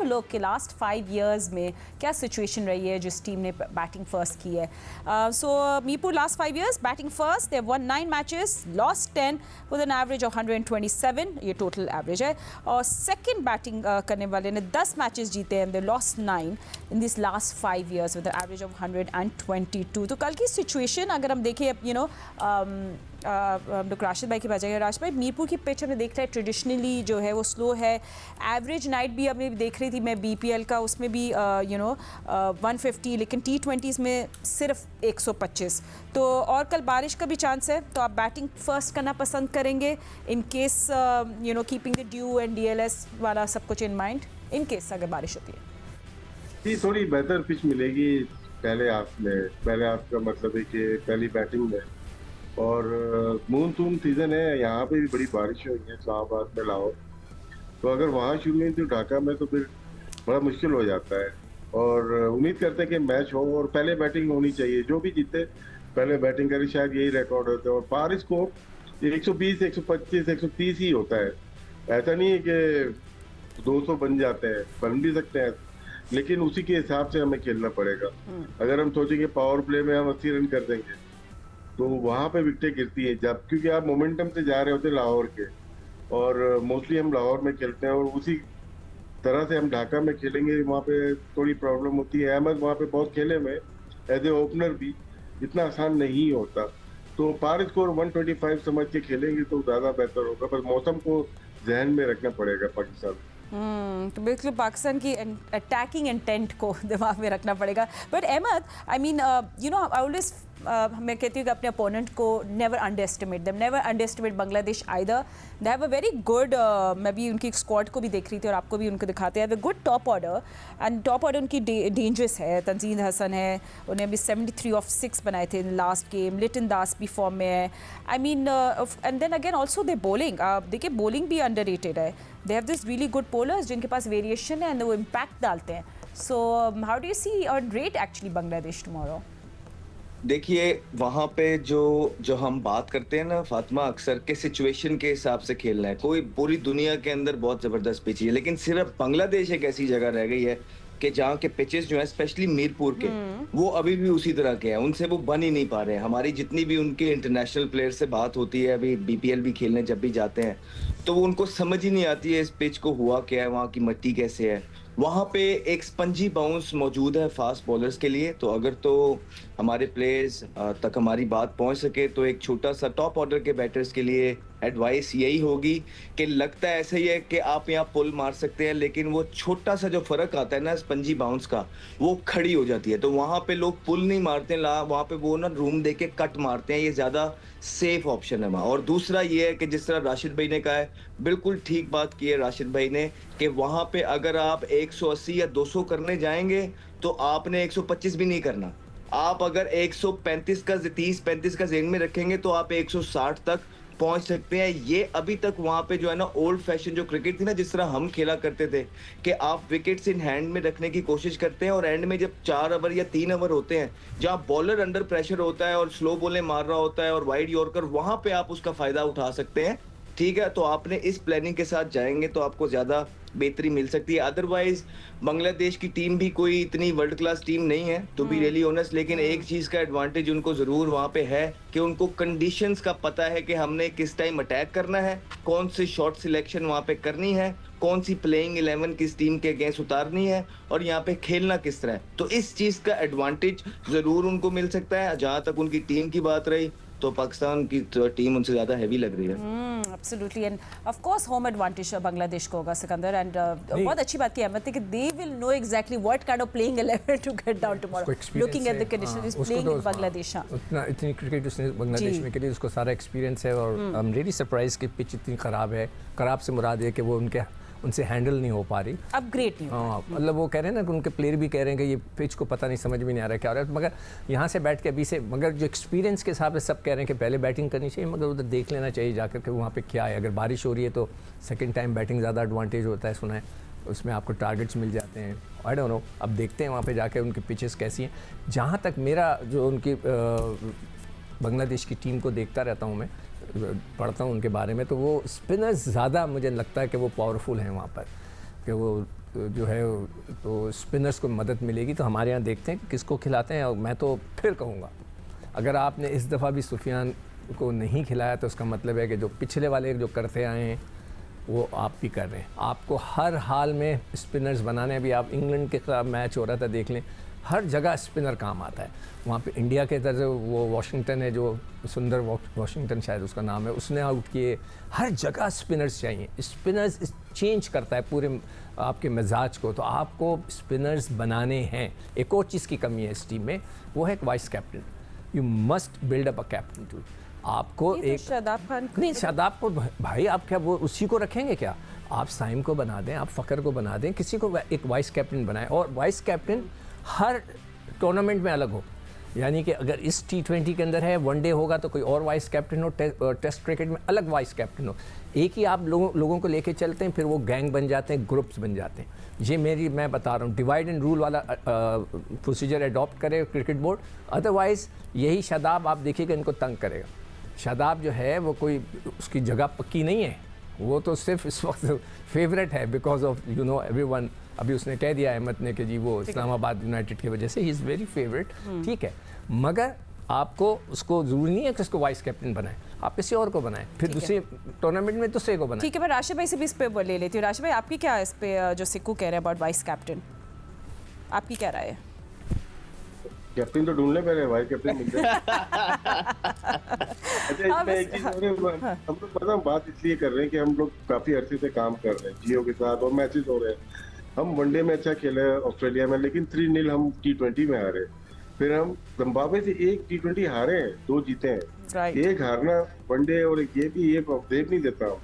Have a look कि last 5 years में क्या सिचुएशन रही है जिस टीम ने बैटिंग फर्स्ट की है. So Mirpur last 5 years batting first, they won 9 matches, lost 10 with an average of 127, ये टोटल एवरेज है. और सेकंड बैटिंग करने वाले ने 10 मैचेस जीते हैं, they lost 9 in this last 5 years with an average of 122. तो कल की सिचुएशन अगर हम देखें, यू नो, हम लोग राशिद भाई के पास जाएंगे. राशिद भाई, मीरपुर की पिच हमने देख रहा है ट्रेडिशनली जो है वो स्लो है. एवरेज नाइट भी अभी देख रही थी मैं बीपीएल का, उसमें भी 150, लेकिन T20s में सिर्फ 125. तो और कल बारिश का भी चांस है, तो आप बैटिंग फर्स्ट करना पसंद करेंगे in case keeping the due and DLS वाला सब कुछ इन माइंड, इन केस अगर बारिश होती है? जी, थोड़ी बेहतर पिच मिलेगी पहले हाफ में. पहले हाफ का मतलब है कि पहली बैटिंग में, और मानसून सीजन है, यहाँ पे भी बड़ी बारिश हुई है इस्लामाबाद में, लाहौर. तो अगर वहाँ शुरू हुई तो ढाका में तो फिर बड़ा मुश्किल हो जाता है. और उम्मीद करते हैं कि मैच हो और पहले बैटिंग होनी चाहिए. जो भी जीते पहले बैटिंग करे, शायद यही रिकॉर्ड होता है. और पार स्कोर 120, 125, 130 ही होता है. ऐसा नहीं है कि 200 बन जाते हैं, बन भी सकते हैं, लेकिन उसी के हिसाब से हमें खेलना पड़ेगा. अगर हम सोचेंगे पावर प्ले में हम 80 रन कर देंगे तो वहां पे विकेटें गिरती है, जब क्योंकि आप मोमेंटम से जा रहे होते हैं लाहौर के, और मोस्टली हम लाहौर में खेलते हैं, और उसी तरह से हम ढाका में खेलेंगे, वहाँ पे थोड़ी प्रॉब्लम होती है. अहमद वहाँ पे बहुत खेले में एज ए ओपनर भी इतना आसान नहीं होता. तो पार स्कोर 125 समझ के खेलेंगे तो ज़्यादा बेहतर होगा. पर मौसम को जहन में रखना पड़ेगा पाकिस्तान. तो बिल्कुल पाकिस्तान की अटैकिंग इंटेंट को दिमाग में रखना पड़ेगा. But Ahmad, I mean, you know, I always मैं कहती हूँ कि अपने अपोनेंट को never underestimate them, never underestimate Bangladesh either. They have a very good, मैं भी उनकी स्क्वाड को भी देख रही थी और आपको भी उनको दिखाते हैं, good top order. And top order उनकी डेंजरस है. तंजीद हसन है, उन्हें अभी 73 ऑफ 6 बनाए थे इन लास्ट गेम. लिटन दास भी फॉर्म में है. I mean, and then again also they bowling, देखिए बॉलिंग भी अंडररेटेड है. They have this really good bowlers जिनके पास वेरिएशन है एंड वो इम्पैक्ट डालते हैं. So how do you see और रेट एक्चुअली बांग्लादेश टुमारो? देखिए, वहाँ पे जो हम बात करते हैं ना फातिमा, अक्सर के सिचुएशन के हिसाब से खेलना है. कोई पूरी दुनिया के अंदर बहुत ज़बरदस्त पिच है, लेकिन सिर्फ बांग्लादेश एक ऐसी जगह रह गई है कि जहाँ के पिचेस जो हैं, स्पेशली मीरपुर के, वो अभी भी उसी तरह के हैं. उनसे वो बन ही नहीं पा रहे हैं. हमारी जितनी भी उनके इंटरनेशनल प्लेयर से बात होती है, अभी बीपीएल भी खेलने जब भी जाते हैं, तो वो उनको समझ ही नहीं आती है इस पिच को हुआ क्या है, वहाँ की मिट्टी कैसे है. वहाँ पे एक स्पंजी बाउंस मौजूद है फास्ट बॉलर्स के लिए. तो अगर तो हमारे प्लेयर्स तक हमारी बात पहुँच सके, तो एक छोटा सा टॉप ऑर्डर के बैटर्स के लिए एडवाइस यही होगी कि लगता है ऐसा ही है कि आप यहाँ पुल मार सकते हैं, लेकिन वो छोटा सा जो फर्क आता है ना स्पंजी बाउंस का, वो खड़ी हो जाती है. तो वहाँ पे लोग पुल नहीं मारते, वहाँ पे वो ना रूम दे के कट मारते हैं. ये ज़्यादा सेफ ऑप्शन है वहाँ. और दूसरा ये है कि जिस तरह राशिद भाई ने कहा है, बिल्कुल ठीक बात की है राशिद भाई ने, कि वहाँ पे अगर आप 180 या 200 करने जाएंगे तो आपने 125 भी नहीं करना. आप अगर 135 का 30-35 का जेन में रखेंगे तो आप 160 तक पहुंच सकते हैं. ये अभी तक वहां पे जो है ना ओल्ड फैशन जो क्रिकेट थी ना, जिस तरह हम खेला करते थे, कि आप विकेट्स इन हैंड में रखने की कोशिश करते हैं, और एंड में जब 4 ओवर या 3 ओवर होते हैं, जहां बॉलर अंडर प्रेशर होता है और स्लो बॉलें मार रहा होता है और वाइड यॉर्कर, वहां पे आप उसका फायदा उठा सकते हैं. ठीक है, तो आपने इस प्लानिंग के साथ जाएंगे तो आपको ज्यादा बेहतरी मिल सकती है. अदरवाइज बांग्लादेश की टीम भी कोई इतनी वर्ल्ड क्लास टीम नहीं है, टू बी रियली ऑनेस्ट. लेकिन एक चीज का एडवांटेज उनको जरूर वहां पे है कि उनको कंडीशंस का पता है कि हमने किस टाइम अटैक करना है, कौन सी शॉट सिलेक्शन वहां पे करनी है, कौन सी प्लेइंग 11 किस टीम के अगेंस्ट उतारनी है, और यहाँ पे खेलना किस तरह है. तो इस चीज का एडवांटेज जरूर उनको मिल सकता है. जहां तक उनकी टीम की बात रही, तो पाकिस्तान की टीम उनसे ज्यादा हैवी लग रही है. Absolutely. End of course home advantage Bangladesh को होगा सिकंदर. एंड बहुत अच्छी बात की अहमद कि they will know exactly what kind of playing 11 to get down tomorrow, looking at the condition is playing in Bangladesh. इतनी क्रिकेट उसने बांग्लादेश में खेली, उसको सारा एक्सपीरियंस है. और आई एम रियली सरप्राइज कि पिच इतनी खराब है. खराब से मुराद है कि वो उनसे हैंडल नहीं हो पा रही, अपग्रेड नहीं. हाँ, मतलब वो कह रहे हैं ना कि उनके प्लेयर भी कह रहे हैं कि ये पिच को पता नहीं, समझ में नहीं आ रहा क्या हो रहा है. मगर यहाँ से बैठ के अभी से, मगर जो एक्सपीरियंस के हिसाब से सब कह रहे हैं कि पहले बैटिंग करनी चाहिए, मगर उधर देख लेना चाहिए जाकर के वहाँ पे क्या है. अगर बारिश हो रही है तो सेकंड टाइम बैटिंग ज़्यादा एडवांटेज होता है, सुना है. उसमें आपको टारगेट्स मिल जाते हैं. आई डोंट नो, अब देखते हैं वहाँ पे जाके उनकी पिचेस कैसी हैं. जहाँ तक मेरा जो उनकी बांग्लादेश की टीम को देखता रहता हूँ मैं, पढ़ता हूँ उनके बारे में, तो वो स्पिनर्स ज़्यादा मुझे लगता है कि वो पावरफुल हैं वहाँ पर, कि वो जो है तो स्पिनर्स को मदद मिलेगी। तो हमारे यहाँ देखते हैं कि किसको खिलाते हैं। और मैं तो फिर कहूँगा, अगर आपने इस दफ़ा भी सुफियान को नहीं खिलाया तो उसका मतलब है कि जो पिछले वाले जो करते आए हैं वो आप भी कर रहे हैं। आपको हर हाल में स्पिनर्स बनाने। अभी आप इंग्लैंड के खिलाफ मैच हो रहा था, देख लें, हर जगह स्पिनर काम आता है। वहाँ पे इंडिया के तरफ वो वॉशिंगटन है, जो सुंदर वॉशिंगटन शायद उसका नाम है, उसने आउट किए। हर जगह स्पिनर्स चाहिए। स्पिनर्स चेंज करता है पूरे आपके मिजाज को। तो आपको स्पिनर्स बनाने हैं। एक और चीज़ की कमी है इस टीम में, वो है एक vice captain. You must build up a captain too. आपको ये तो एक शादाब खान नहीं, शादाब को भाई आप क्या वो उसी को रखेंगे क्या? आप साइम को बना दें, आप फ़खर को बना दें, किसी को एक वाइस कैप्टन बनाएं। और वाइस कैप्टन हर टूर्नामेंट में अलग हो। यानी कि अगर इस T20 के अंदर है, वनडे होगा तो कोई और वाइस कैप्टन हो, टेस्ट क्रिकेट में अलग वाइस कैप्टन हो। एक ही आप लोगों को लेके चलते हैं, फिर वो गैंग बन जाते हैं, ग्रुप्स बन जाते हैं। ये मैं बता रहा हूँ, डिवाइड एंड रूल वाला प्रोसीजर अडॉप्ट करे क्रिकेट बोर्ड। अदरवाइज़ यही शादाब आप देखिएगा इनको तंग करेगा। शादाब जो है वो कोई उसकी जगह पक्की नहीं है, वो तो सिर्फ इस वक्त फेवरेट है बिकॉज ऑफ एवरीवन। अभी उसने कह दिया अहमद ने कि जी वो इस्लामाबाद यूनाइटेड की वजह से ही इज़ वेरी फेवरेट, ठीक है। मगर आपको उसको ज़रूरी नहीं है कि उसको वाइस कैप्टन बनाए, आप किसी और को बनाएं, फिर दूसरे टूर्नामेंट में दूसरे को बनाएं। ठीक है, मैं राशिद भाई से भी इस पे ले लेती हूँ। राशिद भाई, आपकी क्या इस पे जो सिक्कू कह रहे हैं अबाउट वाइस कैप्टन, आपकी क्या राय है? कैप्टन तो ढूंढ ले पहले, वाइस कैप्टन मिल जाए। अच्छा, इसमें एक चीज हम लोग पता बात इसलिए कर रहे हैं कि हम लोग काफी अरसे से काम कर रहे हैं जियो के साथ और मैचेस हो रहे हैं। हम वनडे में अच्छा खेले ऑस्ट्रेलिया में, लेकिन 3-0 हम T20 में हारे। फिर हम जिम्बाब्वे से एक T20 हारे हैं, 2 जीते हैं। एक हारना वनडे और ये देख नहीं देता हूँ।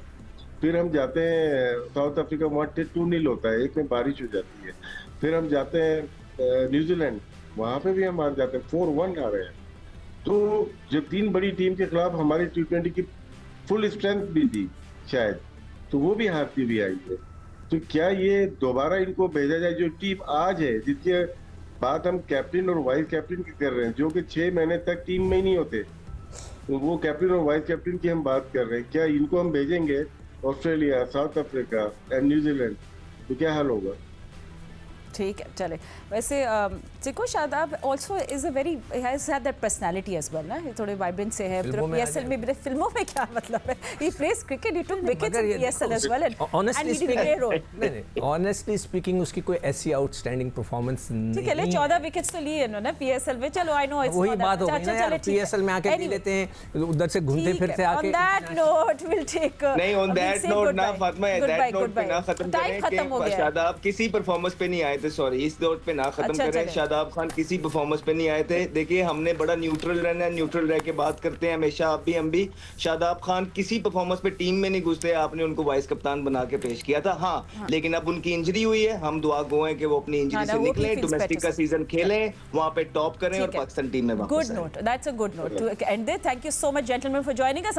फिर हम जाते हैं साउथ अफ्रीका, वहाँ 2-0 होता है, एक में बारिश हो जाती है। फिर हम जाते हैं न्यूजीलैंड, वहां पे भी हम हार जाते हैं, 4-1 हारे हैं। तो जब 3 बड़ी टीम के खिलाफ हमारी T20 की फुल स्ट्रेंथ भी थी शायद, तो वो भी हारती हुई आई है। तो क्या ये दोबारा इनको भेजा जाए? जो टीम आज है, जिसकी बात हम कैप्टन और वाइस कैप्टन की कर रहे हैं, जो कि 6 महीने तक टीम में ही नहीं होते, तो वो कैप्टन और वाइस कैप्टन की हम बात कर रहे हैं। क्या इनको हम भेजेंगे Australia, South Africa and New Zealand, तो क्या हाल होगा? ठीक है, चले। वैसे सिक्कू Shadab also is a very has had that personality as well ना, ये थोड़े वाइब्रेंट से है। PSL में भी, फिल्मों में क्या मतलब है, he plays cricket, he took wickets in PSL as well and he did a great role. नहीं, ऑनेस्टली स्पीकिंग उसकी कोई ऐसी आउटस्टैंडिंग परफॉर्मेंस नहीं। ठीक है, ले 14 विकेट्स तो लिए इन्होंने PSL में। चलो, आई नो इट्स वही बात हो गई ना यार, PSL में आके ले लेते हैं, उधर से घूमते फिरते आके। On that note will take नहीं, ऑन दैट नोट ना फातिमा, दैट नोट पे ना खत्म करें कि शादाब किसी परफॉर्मेंस पे नहीं आए थे। सॉरी, इस नोट पे ना खत्म करें। शादाब खान किसी परफॉर्मेंस पे नहीं आए थे। देखिए, हमने बड़ा न्यूट्रल रहना है, न्यूट्रल रह के बात करते हैं हमेशा, आप भी हम भी। शादाब खान किसी परफॉर्मेंस पे टीम में नहीं घुसते, आपने उनको वाइस कप्तान बना के पेश किया था। हाँ, लेकिन अब उनकी इंजरी हुई है, हम दुआ गो हैं कि वो अपनी इंजरी से निकले, डोमेस्टिक का सीजन खेलें, वहां पे टॉप करें और पाकिस्तान टीम में वापस आए। Good note, that's a good note to end there. Thank you so much gentleman for joining us.